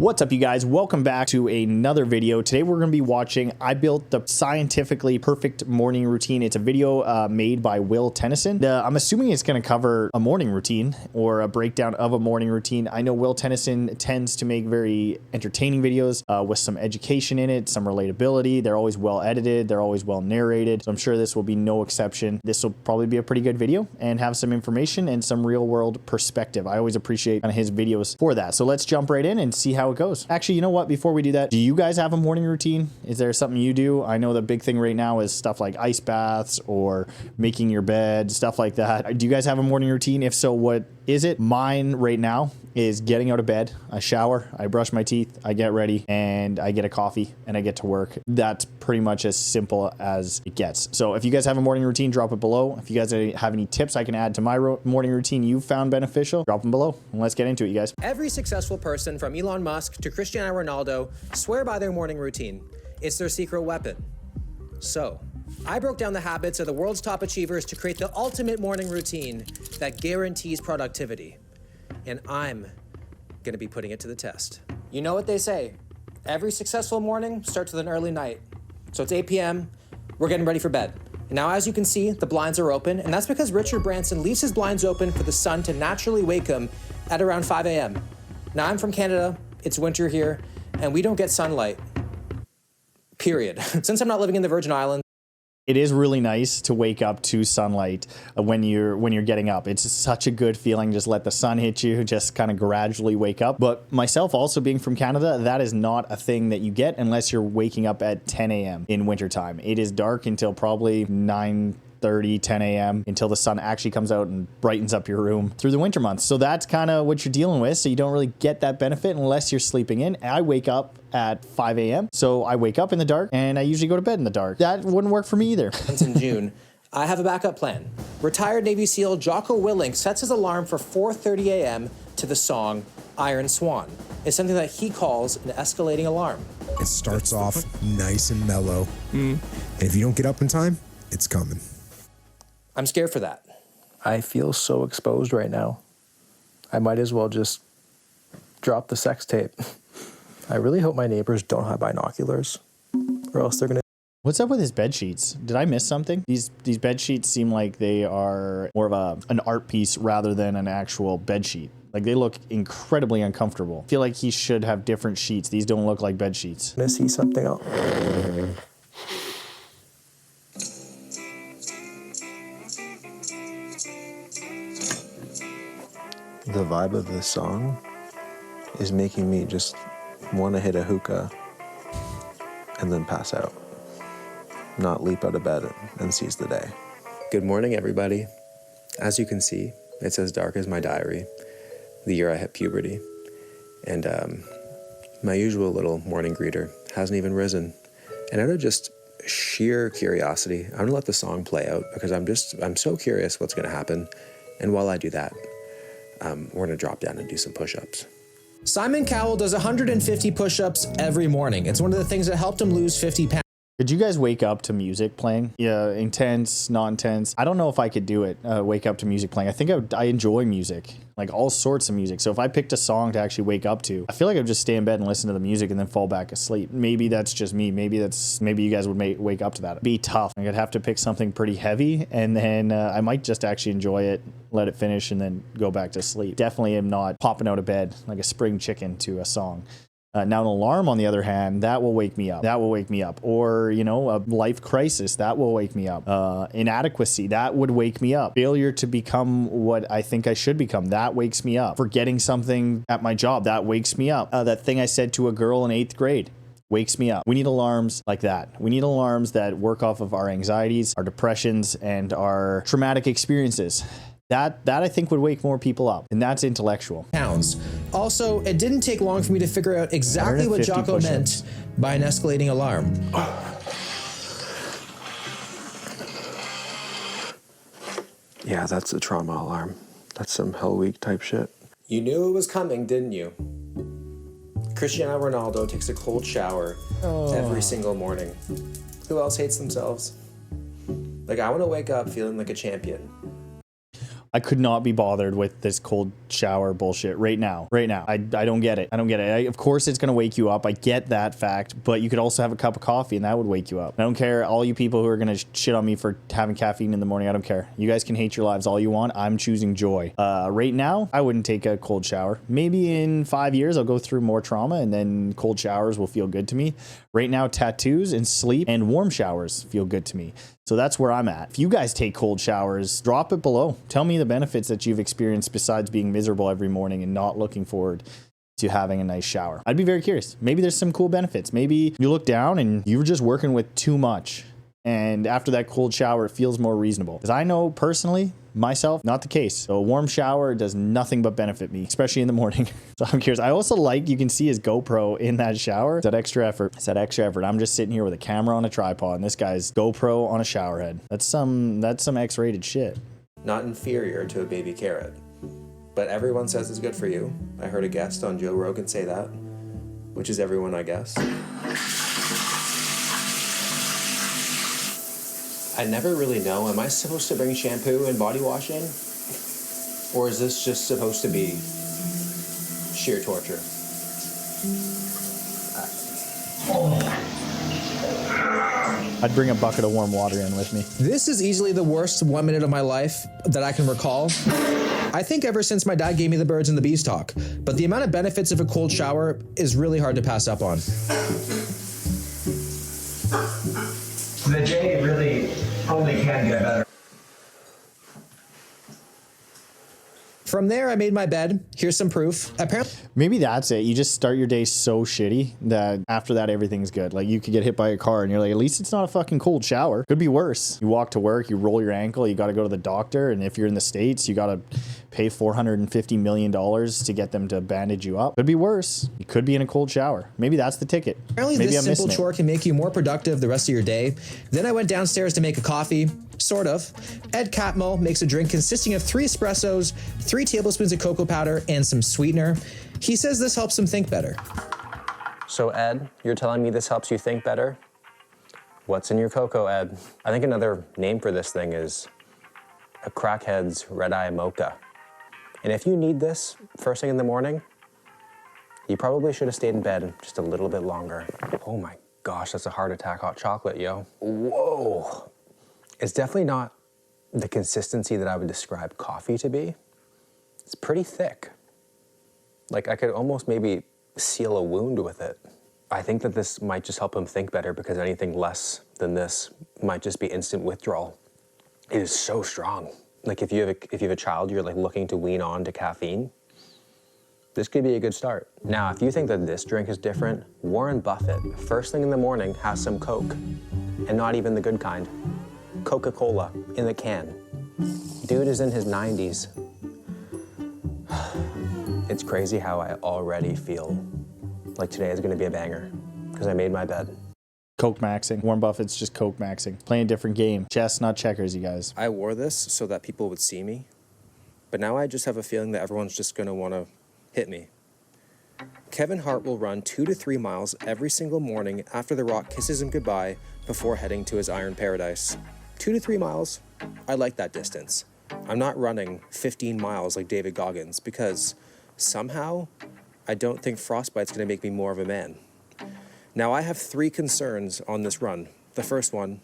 What's up, you guys? Welcome back to another video. Today we're going to be watching I built the scientifically perfect morning routine. It's a video made by Will Tennyson. I'm assuming it's going to cover a morning routine or a breakdown of a morning routine. I know Will Tennyson tends to make very entertaining videos with some education in it, some relatability. They're always well edited. They're always well narrated. So I'm sure this will be no exception. This will probably be a pretty good video and have some information and some real world perspective. I always appreciate his videos for that. So let's jump right in and see how it goes. Actually, you know what? Before we do that, do you guys have a morning routine? Is there something you do? I know the big thing right now is stuff like ice baths or making your bed, stuff like that. Do you guys have a morning routine? If so, what is it? Mine right now is getting out of bed. I shower, I brush my teeth, I get ready, and I get a coffee and I get to work. That's pretty much as simple as it gets. So if you guys have a morning routine, drop it below. If you guys have any tips I can add to my morning routine you found beneficial, drop them below. And let's get into it, you guys. Every successful person from Elon Musk to Cristiano Ronaldo swear by their morning routine. It's their secret weapon. So, I broke down the habits of the world's top achievers to create the ultimate morning routine that guarantees productivity. And I'm gonna be putting it to the test. You know what they say, every successful morning starts with an early night. So it's 8 p.m., we're getting ready for bed. And now as you can see, the blinds are open, and that's because Richard Branson leaves his blinds open for the sun to naturally wake him at around 5 a.m. Now I'm from Canada, it's winter here, and we don't get sunlight, period. Since I'm not living in the Virgin Islands, it is really nice to wake up to sunlight when you're getting up. It's such a good feeling. Just let the sun hit you, just kind of gradually wake up. But myself also being from Canada, that is not a thing that you get unless you're waking up at 10 a.m. in wintertime. It is dark until probably 9:30, 10 a.m. until the sun actually comes out and brightens up your room through the winter months. So that's kind of what you're dealing with. So you don't really get that benefit unless you're sleeping in. I wake up at 5 a.m. So I wake up in the dark and I usually go to bed in the dark. That wouldn't work for me either. in June, I have a backup plan. Retired Navy SEAL Jocko Willink sets his alarm for 4:30 a.m. to the song Iron Swan. It's something that he calls an escalating alarm. It starts off nice and mellow. And if you don't get up in time, it's coming. I'm scared for that. I feel so exposed right now. I might as well just drop the sex tape. I really hope my neighbors don't have binoculars, or else they're gonna... What's up with his bed sheets? Did I miss something? These bed sheets seem like they are more of an art piece rather than an actual bed sheet. Like, they look incredibly uncomfortable. I feel like he should have different sheets. These don't look like bed sheets. Gonna see something else. The vibe of this song is making me just want to hit a hookah and then pass out, not leap out of bed and seize the day. Good morning, everybody. As you can see, it's as dark as my diary, the year I hit puberty. And my usual little morning greeter hasn't even risen. And out of just sheer curiosity, I'm gonna let the song play out because I'm so curious what's gonna happen. And while I do that, we're gonna drop down and do some push-ups. Simon Cowell does 150 push-ups every morning. It's one of the things that helped him lose 50 pounds. Did you guys wake up to music playing? Yeah, intense, not intense. I don't know if I could do it, wake up to music playing. I think I enjoy music, like all sorts of music. So if I picked a song to actually wake up to, I feel like I'd just stay in bed and listen to the music and then fall back asleep. Maybe that's just me. Maybe you guys would wake up to that. It'd be tough. I'd have to pick something pretty heavy, and then I might just actually enjoy it, let it finish, and then go back to sleep. Definitely am not popping out of bed like a spring chicken to a song. Now, an alarm, on the other hand, that will wake me up. That will wake me up. Or, you know, a life crisis, that will wake me up. Inadequacy, that would wake me up. Failure to become what I think I should become, that wakes me up. Forgetting something at my job, that wakes me up. That thing I said to a girl in 8th grade wakes me up. We need alarms like that. We need alarms that work off of our anxieties, our depressions, and our traumatic experiences. That I think would wake more people up, and that's intellectual. Also, it didn't take long for me to figure out exactly what Jocko meant by an escalating alarm. Yeah, that's a trauma alarm. That's some Hell Week type shit. You knew it was coming, didn't you? Cristiano Ronaldo takes a cold shower every single morning. Who else hates themselves? Like, I want to wake up feeling like a champion. I could not be bothered with this cold shower bullshit right now. I don't get it. Of course it's going to wake you up. I get that fact, but you could also have a cup of coffee and that would wake you up. I don't care. All you people who are going to shit on me for having caffeine in the morning, I don't care. You guys can hate your lives all you want. I'm choosing joy. Right now, I wouldn't take a cold shower. Maybe in 5 years, I'll go through more trauma and then cold showers will feel good to me. Right now, tattoos and sleep and warm showers feel good to me. So that's where I'm at. If you guys take cold showers, drop it below. Tell me the benefits that you've experienced besides being miserable every morning and not looking forward to having a nice shower. I'd be very curious. Maybe there's some cool benefits. Maybe you look down and you were just working with too much. And after that cold shower, it feels more reasonable. Because I know personally, myself, not the case. So a warm shower does nothing but benefit me, especially in the morning. So I'm curious. I also like, you can see his GoPro in that shower. It's that extra effort. I'm just sitting here with a camera on a tripod and this guy's GoPro on a shower head. That's some X-rated shit. Not inferior to a baby carrot. But everyone says it's good for you. I heard a guest on Joe Rogan say that, which is everyone, I guess. I never really know, am I supposed to bring shampoo and body wash in? Or is this just supposed to be sheer torture? I'd bring a bucket of warm water in with me. This is easily the worst 1 minute of my life that I can recall. I think ever since my dad gave me the birds and the bees talk, but the amount of benefits of a cold shower is really hard to pass up on. The day really only can get better. From there, I made my bed. Here's some proof. Apparently, Maybe that's it. You just start your day so shitty that after that, everything's good. Like you could get hit by a car and you're like, at least it's not a fucking cold shower. Could be worse. You walk to work, you roll your ankle, you got to go to the doctor. And if you're in the States, you got to pay $450 million to get them to bandage you up. Could be worse. You could be in a cold shower. Maybe that's the ticket. apparently Maybe this I'm simple missing chore can make you more productive the rest of your day. Then I went downstairs to make a coffee. Sort of. Ed Catmull makes a drink consisting of 3 espressos, 3 tablespoons of cocoa powder, and some sweetener. He says this helps him think better. So Ed, you're telling me this helps you think better? What's in your cocoa, Ed? I think another name for this thing is a crackhead's red-eye mocha. And if you need this first thing in the morning, you probably should have stayed in bed just a little bit longer. Oh my gosh, that's a heart attack hot chocolate, yo. Whoa. It's definitely not the consistency that I would describe coffee to be. It's pretty thick. Like I could almost maybe seal a wound with it. I think that this might just help him think better because anything less than this might just be instant withdrawal. It is so strong. Like if you have a child you're like looking to wean on to caffeine, this could be a good start. Now, if you think that this drink is different, Warren Buffett, first thing in the morning, has some Coke, and not even the good kind. Coca-Cola in the can. Dude is in his 90s. It's crazy how I already feel like today is gonna be a banger because I made my bed. Coke maxing. Warren Buffett's just Coke maxing. Playing a different game. Chess, not checkers, you guys. I wore this so that people would see me, but now I just have a feeling that everyone's just gonna wanna hit me. Kevin Hart will run 2 to 3 miles every single morning after The Rock kisses him goodbye before heading to his iron paradise. 2 to 3 miles, I like that distance. I'm not running 15 miles like David Goggins because somehow I don't think frostbite's gonna make me more of a man. Now I have 3 concerns on this run. The first one,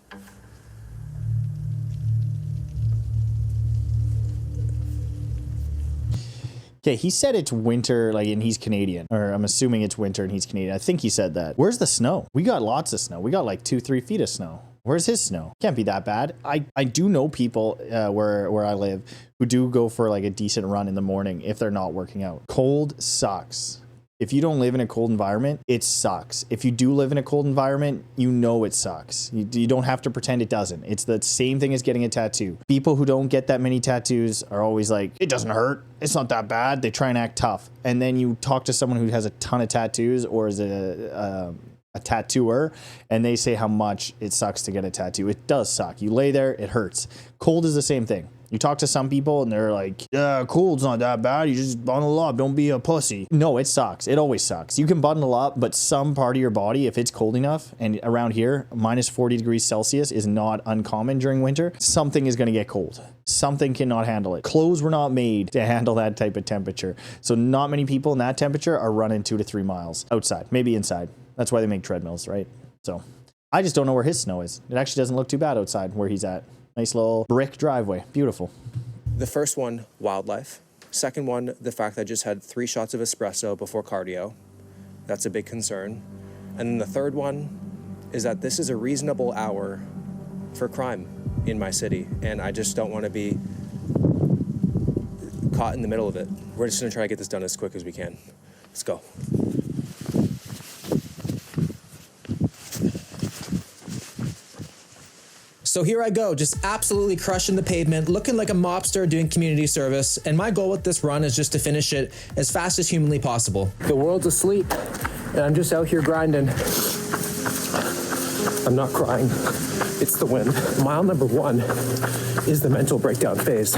Okay, he said it's winter, like, and he's Canadian. Or I'm assuming it's winter and he's Canadian. I think he said that. Where's the snow? We got lots of snow. We got like 2-3 feet of snow. Where's his snow? Can't be that bad. I do know people where I live who do go for like a decent run in the morning if they're not working out. Cold sucks. If you don't live in a cold environment, it sucks. If you do live in a cold environment, you know it sucks. You don't have to pretend it doesn't. It's the same thing as getting a tattoo. People who don't get that many tattoos are always like, it doesn't hurt. It's not that bad. They try and act tough. And then you talk to someone who has a ton of tattoos or is a tattooer, and they say how much it sucks to get a tattoo. It does suck. You lay there, it hurts. Cold is the same thing. You talk to some people and they're like, cold's not that bad. You just bundle up. Don't be a pussy. No, it sucks. It always sucks. You can bundle up, but some part of your body, if it's cold enough, and around here, minus 40 degrees Celsius is not uncommon during winter, something is going to get cold. Something cannot handle it. Clothes were not made to handle that type of temperature. So not many people in that temperature are running 2 to 3 miles outside, maybe inside. That's why they make treadmills, right? So I just don't know where his snow is. It actually doesn't look too bad outside where he's at. Nice little brick driveway. Beautiful. The first one, wildlife. Second one, the fact that I just had 3 shots of espresso before cardio. That's a big concern. And then the third one is that this is a reasonable hour for crime in my city, and I just don't want to be caught in the middle of it. We're just going to try to get this done as quick as we can. Let's go. So here I go, just absolutely crushing the pavement, looking like a mobster doing community service. And my goal with this run is just to finish it as fast as humanly possible. The world's asleep, and I'm just out here grinding. I'm not crying. It's the wind. Mile number 1 is the mental breakdown phase,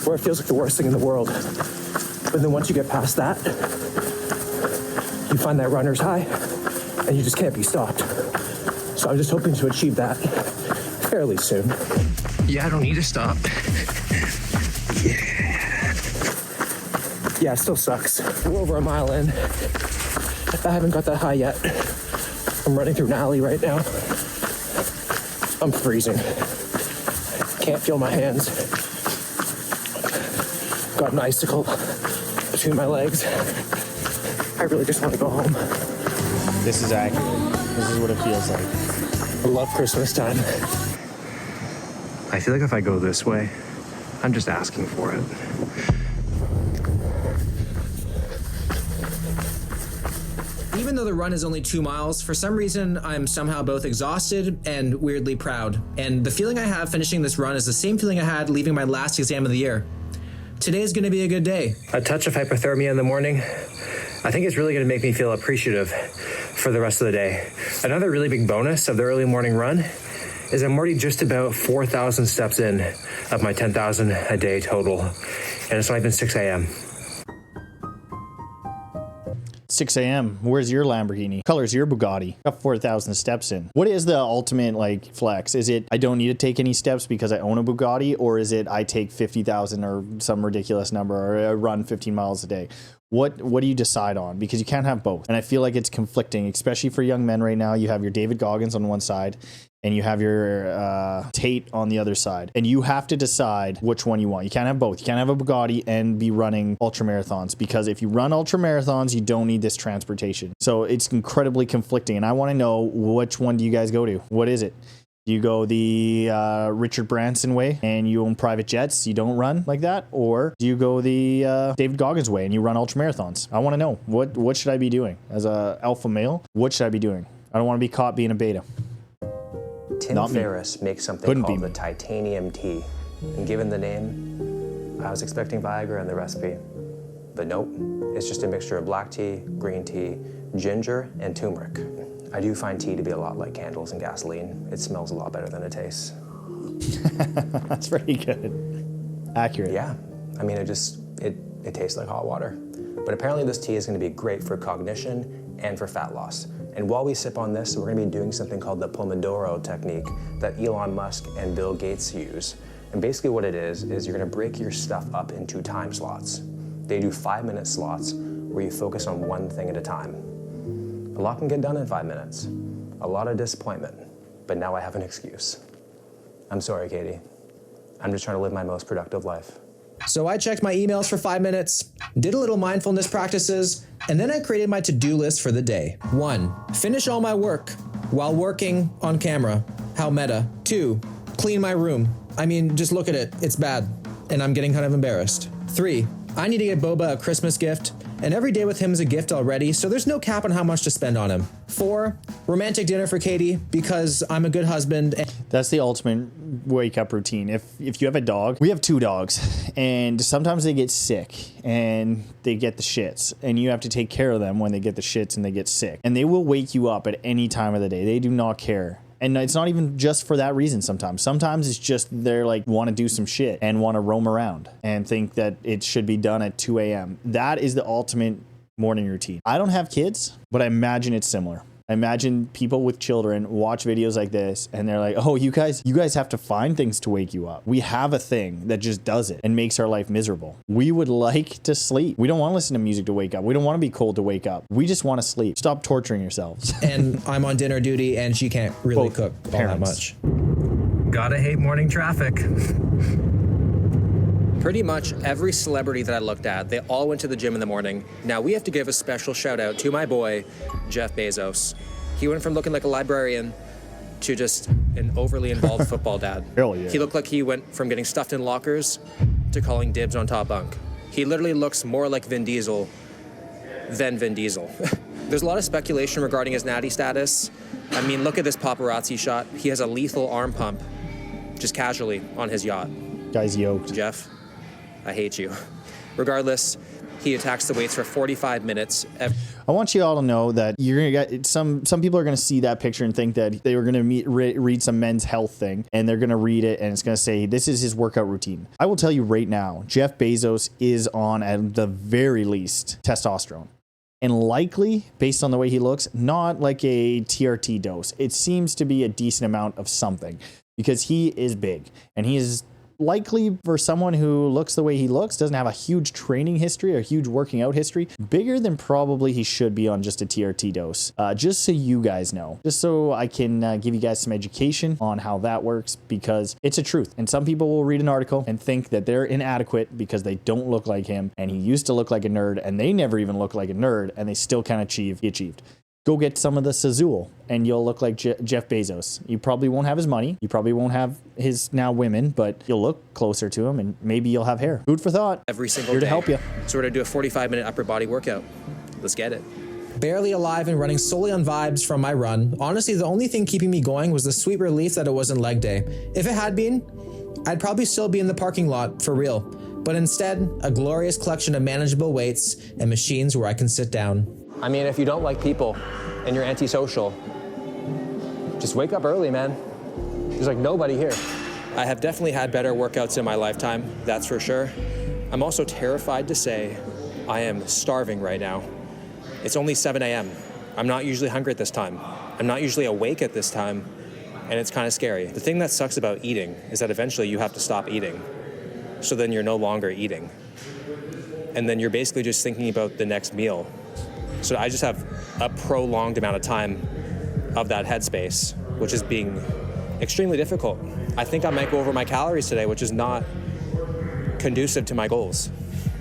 where it feels like the worst thing in the world. But then once you get past that, you find that runner's high, and you just can't be stopped. So I'm just hoping to achieve that fairly soon. Yeah, I don't need to stop. Yeah, it still sucks. We're over a mile in. I haven't got that high yet. I'm running through an alley right now. I'm freezing. Can't feel my hands. Got an icicle between my legs. I really just want to go home. This is accurate. This is what it feels like. I love Christmas time. I feel like if I go this way, I'm just asking for it. Even though the run is only 2 miles, for some reason, I'm somehow both exhausted and weirdly proud. And the feeling I have finishing this run is the same feeling I had leaving my last exam of the year. Today is going to be a good day. A touch of hypothermia in the morning, I think it's really going to make me feel appreciative for the rest of the day. Another really big bonus of the early morning run is I'm already just about 4,000 steps in of my 10,000 a day total. And it's not even 6 a.m. 6 a.m. Where's your Lamborghini? Color's your Bugatti? Got 4,000 steps in. What is the ultimate like flex? Is it I don't need to take any steps because I own a Bugatti, or is it I take 50,000 or some ridiculous number, or I run 15 miles a day? What do you decide on? Because you can't have both. And I feel like it's conflicting, especially for young men right now. You have your David Goggins on one side and you have your Tate on the other side. And you have to decide which one you want. You can't have both. You can't have a Bugatti and be running ultra marathons, because if you run ultra marathons, you don't need this transportation. So it's incredibly conflicting. And I want to know, which one do you guys go to? What is it? Do you go the Richard Branson way and you own private jets, you don't run like that? Or do you go the David Goggins way and you run ultra marathons? I want to know, what should I be doing as a alpha male? What should I be doing? I don't want to be caught being a beta. Tim Ferriss makes something Couldn't called be the me. titanium tea. And given the name, I was expecting Viagra in the recipe. But nope, it's just a mixture of black tea, green tea, ginger, and turmeric. I do find tea to be a lot like candles and gasoline. It smells a lot better than it tastes. That's pretty good. Accurate. Yeah, I mean, it tastes like hot water. But apparently this tea is gonna be great for cognition and for fat loss. And while we sip on this, we're gonna be doing something called the Pomodoro technique that Elon Musk and Bill Gates use. And basically what it is you're gonna break your stuff up into time slots. They do 5-minute slots where you focus on one thing at a time. A lot can get done in 5 minutes. A lot of disappointment, but now I have an excuse. I'm sorry, Katie. I'm just trying to live my most productive life. So I checked my emails for 5 minutes, did a little mindfulness practices, and then I created my to-do list for the day. 1, finish all my work while working on camera. How meta. 2, clean my room. I mean, just look at it. It's bad, and I'm getting kind of embarrassed. 3, I need to get Boba a Christmas gift, and every day with him is a gift already, so there's no cap on how much to spend on him. 4, romantic dinner for Katie, because I'm a good husband. That's the ultimate wake up routine. If you have a dog, we have 2 dogs, and sometimes they get sick and they get the shits, and you have to take care of them when they get the shits and they get sick. And they will wake you up at any time of the day. They do not care. And it's not even just for that reason sometimes. Sometimes it's just they're like want to do some shit and want to roam around and think that it should be done at 2 a.m. That is the ultimate morning routine. I don't have kids, but I imagine it's similar. I imagine people with children watch videos like this and they're like, oh, you guys have to find things to wake you up. We have a thing that just does it and makes our life miserable. We would like to sleep. We don't want to listen to music to wake up. We don't want to be cold to wake up. We just want to sleep. Stop torturing yourselves. And I'm on dinner duty and she can't really cook all that much. Gotta hate morning traffic. Pretty much every celebrity that I looked at, they all went to the gym in the morning. Now we have to give a special shout out to my boy, Jeff Bezos. He went from looking like a librarian to just an overly involved football dad. Hell yeah. He looked like he went from getting stuffed in lockers to calling dibs on top bunk. He literally looks more like Vin Diesel than Vin Diesel. There's a lot of speculation regarding his natty status. I mean, look at this paparazzi shot. He has a lethal arm pump just casually on his yacht. Guy's yoked. Jeff, I hate you. Regardless, he attacks the weights for 45 minutes. I want you all to know that you're gonna get some people are gonna see that picture and think that they were gonna read some men's health thing, and they're gonna read it and it's gonna say this is his workout routine. I will tell you right now, Jeff Bezos is on, at the very least, testosterone. And likely, based on the way he looks, not like a TRT dose. It seems to be a decent amount of something because he is big and he is likely, for someone who looks the way he looks, doesn't have a huge training history or huge working out history, bigger than probably he should be on just a TRT dose. Just so you guys know, just so I can give you guys some education on how that works, because it's a truth. And some people will read an article and think that they're inadequate because they don't look like him, and he used to look like a nerd, and they never even look like a nerd, and they still can't achieve he achieved. Go get some of the Sazul and you'll look like Jeff Bezos. You probably won't have his money. You probably won't have his now women, but you'll look closer to him and maybe you'll have hair. Food for thought. Every single Here day. to help you. So we're gonna do a 45-minute upper body workout. Let's get it. Barely alive and running solely on vibes from my run. Honestly, the only thing keeping me going was the sweet relief that it wasn't leg day. If it had been, I'd probably still be in the parking lot for real. But instead, a glorious collection of manageable weights and machines where I can sit down. I mean, if you don't like people and you're antisocial, just wake up early, man. There's like nobody here. I have definitely had better workouts in my lifetime, that's for sure. I'm also terrified to say I am starving right now. It's only 7 a.m. I'm not usually hungry at this time. I'm not usually awake at this time, and it's kind of scary. The thing that sucks about eating is that eventually you have to stop eating. So then you're no longer eating. And then you're basically just thinking about the next meal. So I just have a prolonged amount of time of that headspace, which is being extremely difficult. I think I might go over my calories today, which is not conducive to my goals.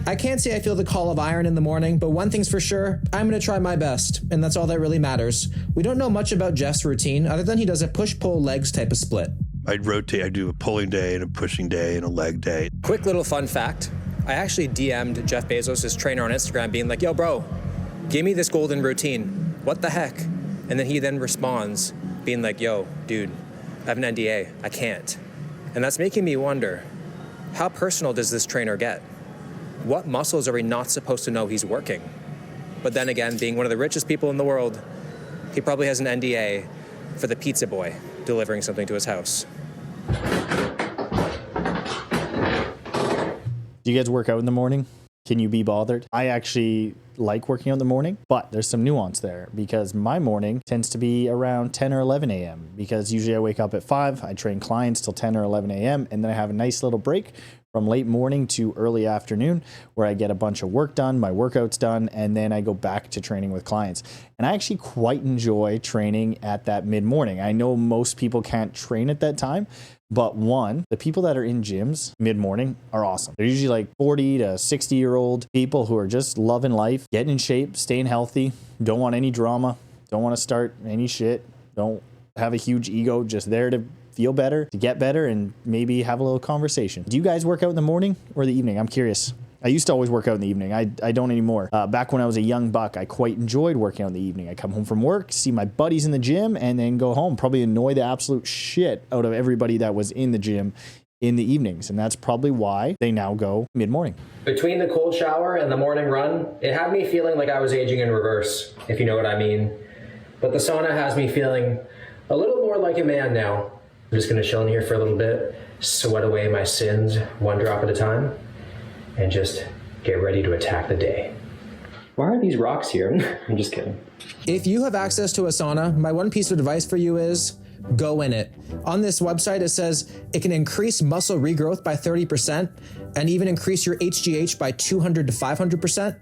I can't say I feel the call of iron in the morning, but one thing's for sure, I'm gonna try my best, and that's all that really matters. We don't know much about Jeff's routine, other than he does a push-pull legs type of split. I'd rotate, I'd do a pulling day and a pushing day and a leg day. Quick little fun fact, I actually DM'd Jeff Bezos' trainer on Instagram being like, yo bro, give me this golden routine. What the heck? And then he then responds being like, yo, dude, I have an NDA. I can't. And that's making me wonder, how personal does this trainer get? What muscles are we not supposed to know he's working? But then again, being one of the richest people in the world, he probably has an NDA for the pizza boy delivering something to his house. Do you guys work out in the morning? Can you be bothered? I actually like working out in the morning, but there's some nuance there because my morning tends to be around 10 or 11 a.m. because usually I wake up at 5, I train clients till 10 or 11 a.m. and then I have a nice little break from late morning to early afternoon where I get a bunch of work done, my workouts done, and then I go back to training with clients. And I actually quite enjoy training at that mid-morning. I know most people can't train at that time, but one, the people that are in gyms mid-morning are awesome. They're usually like 40 to 60-year-old people who are just loving life, getting in shape, staying healthy, don't want any drama, don't want to start any shit, don't have a huge ego, just there to feel better, to get better, and maybe have a little conversation. Do you guys work out in the morning or the evening? I'm curious. I used to always work out in the evening. I don't anymore. Back when I was a young buck, I quite enjoyed working out in the evening. I come home from work, see my buddies in the gym, and then go home. Probably annoy the absolute shit out of everybody that was in the gym in the evenings. And that's probably why they now go mid-morning. Between the cold shower and the morning run, it had me feeling like I was aging in reverse, if you know what I mean. But the sauna has me feeling A little more like a man now. I'm just gonna chill in here for a little bit, sweat away my sins one drop at a time, and just get ready to attack the day. Why are these rocks here? I'm just kidding. If you have access to a sauna, my one piece of advice for you is go in it. On this website, it says it can increase muscle regrowth by 30% and even increase your HGH by 200 to 500%.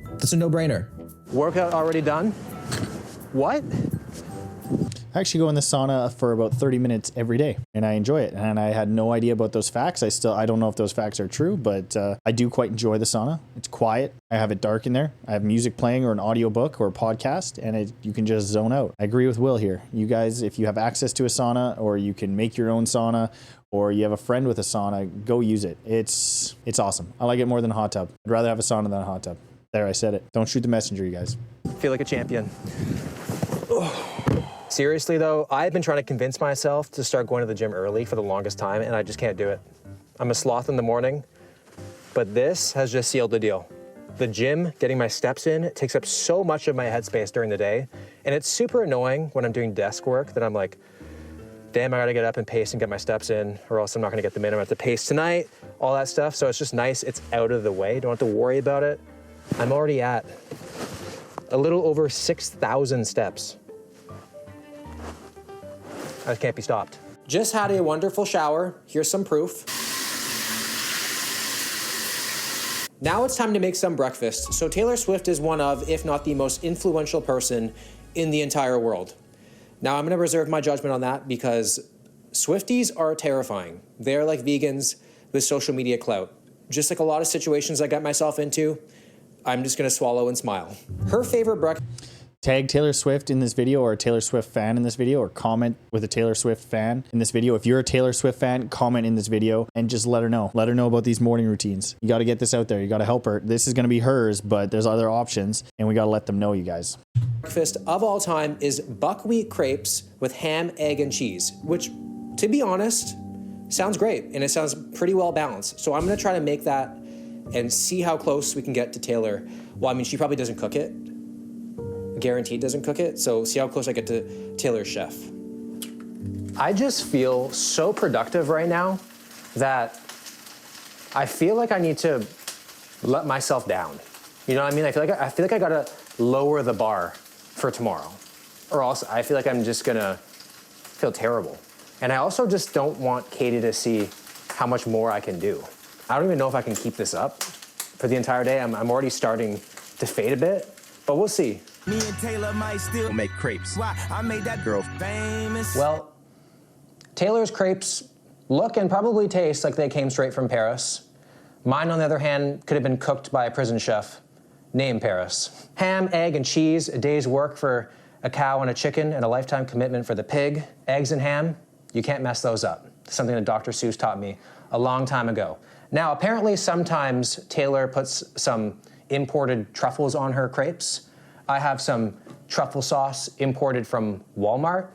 That's a no-brainer. Workout already done? What? I actually go in the sauna for about 30 minutes every day, and I enjoy it. And I had no idea about those facts. I don't know if those facts are true, but I do quite enjoy the sauna. It's quiet. I have it dark in there. I have music playing or an audiobook or a podcast, and you can just zone out. I agree with Will here. You guys, if you have access to a sauna, or you can make your own sauna, or you have a friend with a sauna, go use it. It's awesome. I like it more than a hot tub. I'd rather have a sauna than a hot tub. There, I said it. Don't shoot the messenger, you guys. Feel like a champion. Seriously though, I've been trying to convince myself to start going to the gym early for the longest time, and I just can't do it. I'm a sloth in the morning, but this has just sealed the deal. The gym, getting my steps in, takes up so much of my headspace during the day, and it's super annoying when I'm doing desk work that I'm like, damn, I gotta get up and pace and get my steps in, or else I'm not gonna get them in. I'm gonna have to pace tonight, all that stuff. So it's just nice, it's out of the way, don't have to worry about it. I'm already at a little over 6,000 steps. I can't be stopped. Just had a wonderful shower. Here's some proof. Now it's time to make some breakfast. So Taylor Swift is one of, if not the most influential person in the entire world. Now I'm gonna reserve my judgment on that because Swifties are terrifying. They're like vegans with social media clout. Just like a lot of situations I got myself into, I'm just gonna swallow and smile. Her favorite breakfast. Tag Taylor Swift in this video, or a Taylor Swift fan in this video, or comment with a Taylor Swift fan in this video. If you're a Taylor Swift fan, comment in this video and just let her know. Let her know about these morning routines. You got to get this out there. You got to help her. This is going to be hers, but there's other options, and we got to let them know, you guys. Breakfast of all time is buckwheat crepes with ham, egg, and cheese, which, to be honest, sounds great, and it sounds pretty well balanced. So I'm going to try to make that and see how close we can get to Taylor. Well, I mean, she probably doesn't cook it. Guaranteed doesn't cook it, so see how close I get to Taylor's chef. I just feel so productive right now that I feel like I need to let myself down. You know what I mean? I feel like I gotta lower the bar for tomorrow, or else I feel like I'm just gonna feel terrible. And I also just don't want Katie to see how much more I can do. I don't even know if I can keep this up for the entire day. I'm already starting to fade a bit, but we'll see. Me and Taylor might still make crepes. Why? I made that girl famous. Well, Taylor's crepes look and probably taste like they came straight from Paris. Mine, on the other hand, could have been cooked by a prison chef named Paris. Ham, egg, and cheese, a day's work for a cow and a chicken, and a lifetime commitment for the pig. Eggs and ham, you can't mess those up. Something that Dr. Seuss taught me a long time ago. Now, apparently sometimes Taylor puts some imported truffles on her crepes. I have some truffle sauce imported from Walmart.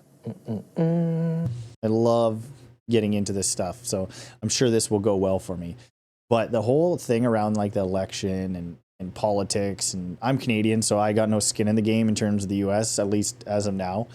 I love getting into this stuff, so I'm sure this will go well for me. But the whole thing around like the election and politics, and I'm Canadian, so I got no skin in the game in terms of the US, at least as of now.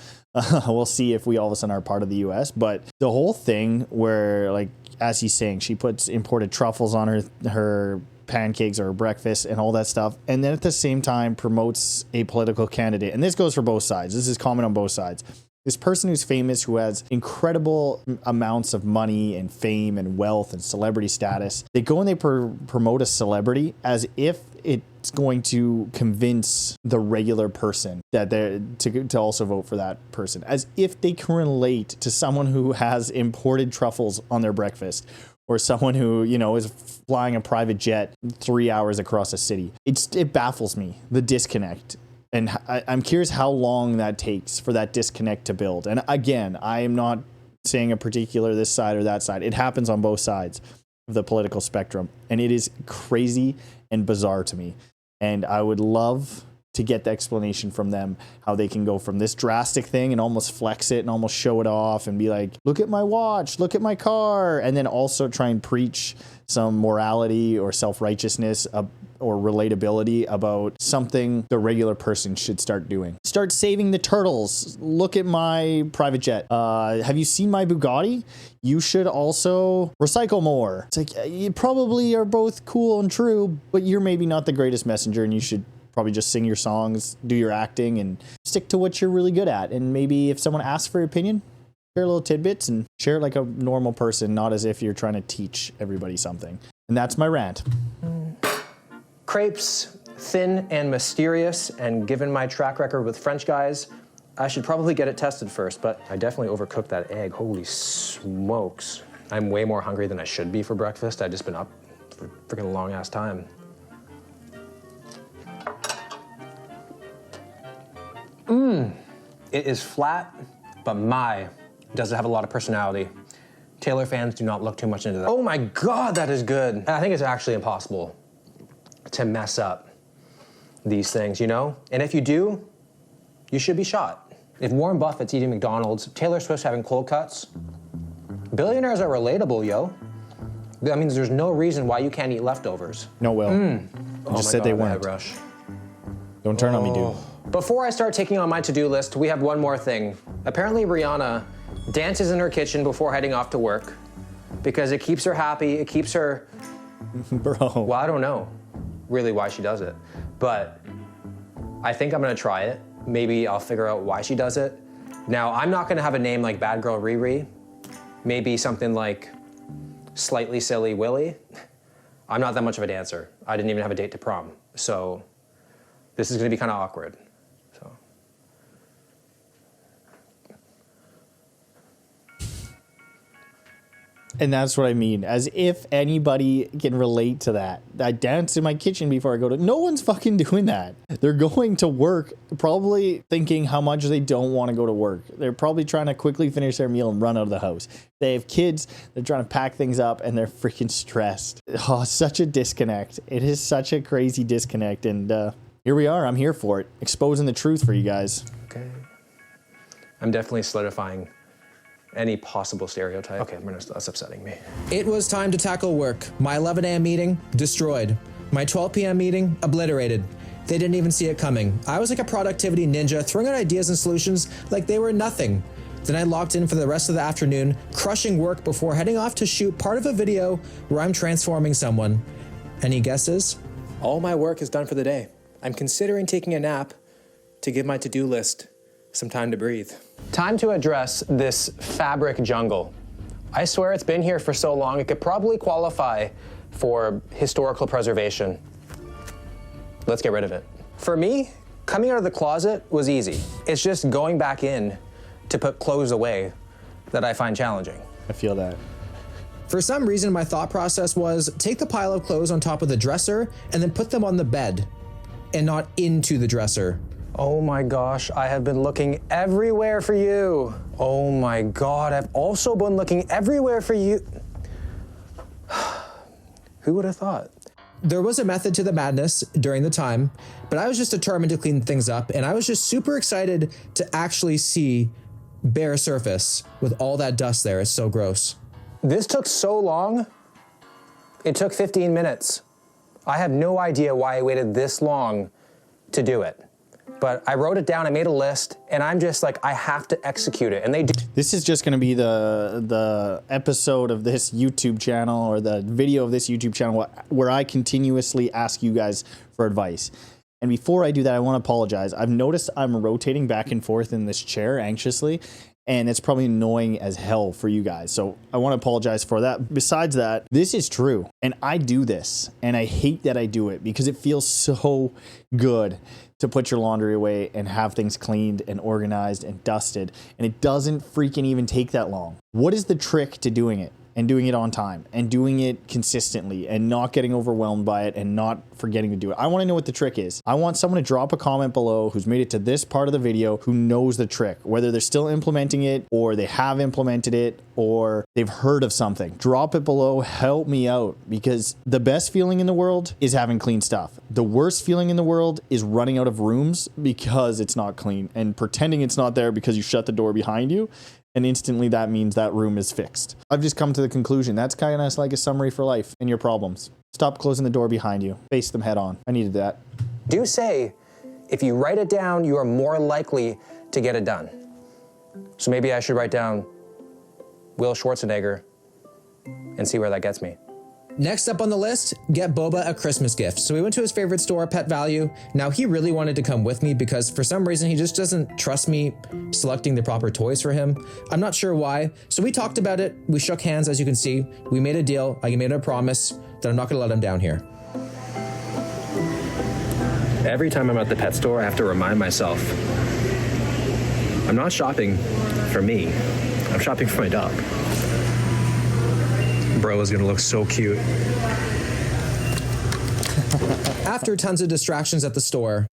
We'll see if we all of a sudden are part of the US. But the whole thing where, like, as he's saying, she puts imported truffles on her pancakes or breakfast and all that stuff, and then at the same time promotes a political candidate. And this goes for both sides. This is common on both sides. This person who's famous, who has incredible amounts of money and fame and wealth and celebrity status, they go and they promote a celebrity as if it's going to convince the regular person that they're to also vote for that person, as if they can relate to someone who has imported truffles on their breakfast, or someone who, you know, is flying a private jet 3 hours across a city. It baffles me, the disconnect. And I'm curious how long that takes for that disconnect to build. And again, I am not saying a particular this side or that side. It happens on both sides of the political spectrum. And it is crazy and bizarre to me. And I would love to get the explanation from them, how they can go from this drastic thing and almost flex it and almost show it off and be like, look at my watch, look at my car, and then also try and preach some morality or self-righteousness or relatability about something the regular person should start doing. Start saving the turtles. Look at my private jet. Have you seen my Bugatti? You should also recycle more. It's like, you probably are both cool and true, but you're maybe not the greatest messenger, and you should probably just sing your songs, do your acting, and stick to what you're really good at. And maybe if someone asks for your opinion, share little tidbits and share it like a normal person, not as if you're trying to teach everybody something. And that's my rant. Crepes, thin and mysterious, and given my track record with French guys, I should probably get it tested first, but I definitely overcooked that egg. Holy smokes. I'm way more hungry than I should be for breakfast. I've just been up for freaking long ass time. It is flat, but does it have a lot of personality. Taylor fans do not look too much into that. Oh my God, that is good. I think it's actually impossible to mess up these things, you know? And if you do, you should be shot. If Warren Buffett's eating McDonald's, Taylor Swift's having cold cuts, billionaires are relatable, yo. That means there's no reason why you can't eat leftovers. No, Will. I just said they weren't. Rush. Don't turn on me, dude. Before I start taking on my to-do list, we have one more thing. Apparently Rihanna dances in her kitchen before heading off to work because it keeps her happy, it keeps her... Bro. Well, I don't know really why she does it, but I think I'm gonna try it. Maybe I'll figure out why she does it. Now, I'm not gonna have a name like Bad Girl Riri. Maybe something like Slightly Silly Willy. I'm not that much of a dancer. I didn't even have a date to prom, so this is gonna be kind of awkward. And that's what I mean. As if anybody can relate to that. I dance in my kitchen before I go to... No one's fucking doing that. They're going to work, probably thinking how much they don't want to go to work. They're probably trying to quickly finish their meal and run out of the house. They have kids. They're trying to pack things up, and they're freaking stressed. Oh, such a disconnect. It is such a crazy disconnect. And here we are. I'm here for it. Exposing the truth for you guys. Okay. I'm definitely solidifying any possible stereotype. Okay, that's upsetting me. It was time to tackle work. My 11 a.m. meeting, destroyed. My 12 p.m. meeting, obliterated. They didn't even see it coming. I was like a productivity ninja, throwing out ideas and solutions like they were nothing. Then I logged in for the rest of the afternoon, crushing work before heading off to shoot part of a video where I'm transforming someone. Any guesses? All my work is done for the day. I'm considering taking a nap to give my to-do list some time to breathe. Time to address this fabric jungle. I swear it's been here for so long, it could probably qualify for historical preservation. Let's get rid of it. For me, coming out of the closet was easy. It's just going back in to put clothes away that I find challenging. I feel that. For some reason, my thought process was take the pile of clothes on top of the dresser and then put them on the bed and not into the dresser. Oh my gosh, I have been looking everywhere for you. Oh my God, I've also been looking everywhere for you. Who would have thought? There was a method to the madness during the time, but I was just determined to clean things up, and I was just super excited to actually see bare surface with all that dust there. It's so gross. This took so long. It took 15 minutes. I have no idea why I waited this long to do it. But I wrote it down, I made a list, and I'm just like, I have to execute it. And they do. This is just going to be the episode of this YouTube channel, or the video of this YouTube channel, where I continuously ask you guys for advice. And before I do that, I want to apologize. I've noticed I'm rotating back and forth in this chair anxiously, and it's probably annoying as hell for you guys. So I want to apologize for that. Besides that, this is true. And I do this, and I hate that I do it because it feels so good to put your laundry away and have things cleaned and organized and dusted. And it doesn't freaking even take that long. What is the trick to doing it? And doing it on time and doing it consistently and not getting overwhelmed by it and not forgetting to do it. I want to know what the trick is. I want someone to drop a comment below who's made it to this part of the video who knows the trick, whether they're still implementing it or they have implemented it or they've heard of something. Drop it below. Help me out, because the best feeling in the world is having clean stuff. The worst feeling in the world is running out of rooms because it's not clean and pretending it's not there because you shut the door behind you. And instantly that means that room is fixed. I've just come to the conclusion that's kind of like a summary for life and your problems. Stop closing the door behind you. Face them head on. I needed that. Do say, if you write it down, you are more likely to get it done. So maybe I should write down Will Schwarzenegger and see where that gets me. Next up on the list, get Boba a Christmas gift. So we went to his favorite store, Pet Value. Now he really wanted to come with me because for some reason he just doesn't trust me selecting the proper toys for him. I'm not sure why. So we talked about it. We shook hands, as you can see. We made a deal. I made a promise that I'm not gonna let him down here. Every time I'm at the pet store, I have to remind myself, I'm not shopping for me. I'm shopping for my dog. Bro is gonna look so cute. After tons of distractions at the store,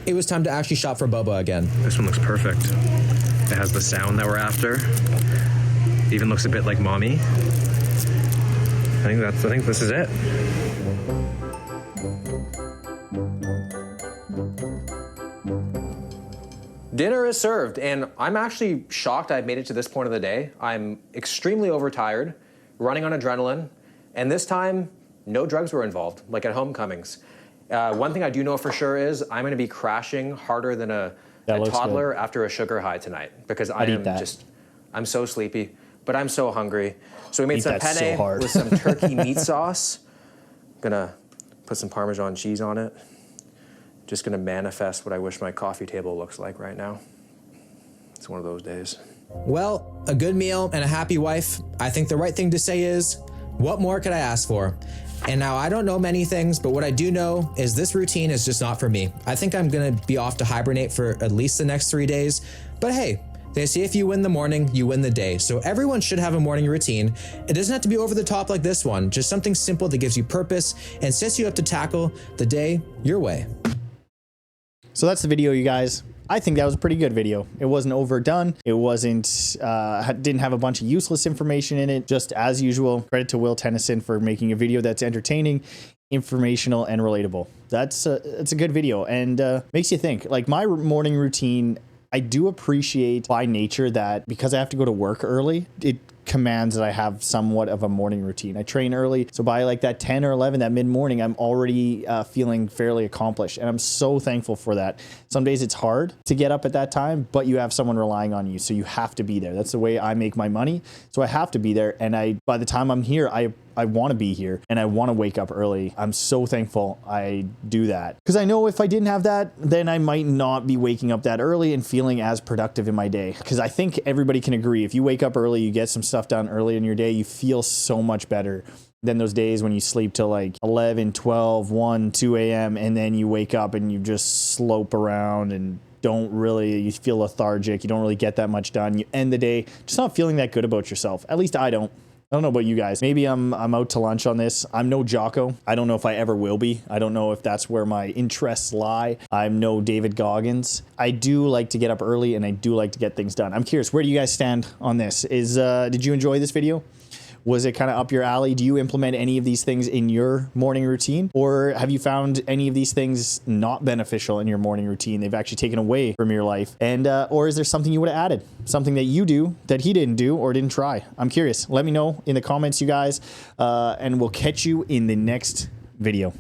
it was time to actually shop for Boba again. This one looks perfect. It has the sound that we're after. Even looks a bit like mommy. I think this is it. Dinner is served, and I'm actually shocked I've made it to this point of the day. I'm extremely overtired, running on adrenaline, and this time, no drugs were involved, like at homecomings. One thing I do know for sure is I'm gonna be crashing harder than a toddler after a sugar high tonight, because I'm so sleepy, but I'm so hungry. So we made some penne with some turkey meat sauce. Gonna put some Parmesan cheese on it. Just gonna manifest what I wish my coffee table looks like right now. It's one of those days. Well, a good meal and a happy wife. I think the right thing to say is, what more could I ask for? And now I don't know many things, but what I do know is this routine is just not for me. I think I'm gonna be off to hibernate for at least the next 3 days. But hey, they say if you win the morning, you win the day. So everyone should have a morning routine. It doesn't have to be over the top like this one, just something simple that gives you purpose and sets you up to tackle the day your way. So that's the video, you guys. I think that was a pretty good video. It wasn't overdone. It wasn't, didn't have a bunch of useless information in it. Just as usual, credit to Will Tennyson for making a video that's entertaining, informational, and relatable. It's a good video and makes you think. Like my morning routine, I do appreciate by nature that because I have to go to work early, it commands that I have somewhat of a morning routine. I train early, so by like that 10 or 11, that mid-morning, I'm already feeling fairly accomplished, and I'm so thankful for that. Some days it's hard to get up at that time, but you have someone relying on you, so you have to be there. That's the way I make my money, so I have to be there, and by the time I'm here, I want to be here and I want to wake up early. I'm so thankful I do that because I know if I didn't have that, then I might not be waking up that early and feeling as productive in my day. Because I think everybody can agree, if you wake up early, you get some stuff done early in your day, you feel so much better than those days when you sleep till like 11, 12, 1, 2 a.m. and then you wake up and you just slope around and you feel lethargic. You don't really get that much done. You end the day just not feeling that good about yourself. At least I don't. I don't know about you guys. Maybe I'm out to lunch on this. I'm no Jocko. I don't know if I ever will be. I don't know if that's where my interests lie. I'm no David Goggins. I do like to get up early and I do like to get things done. I'm curious, where do you guys stand on this? Did you enjoy this video? Was it kind of up your alley? Do you implement any of these things in your morning routine? Or have you found any of these things not beneficial in your morning routine? They've actually taken away from your life. And or is there something you would have added? Something that you do that he didn't do or didn't try? I'm curious. Let me know in the comments, you guys. And we'll catch you in the next video.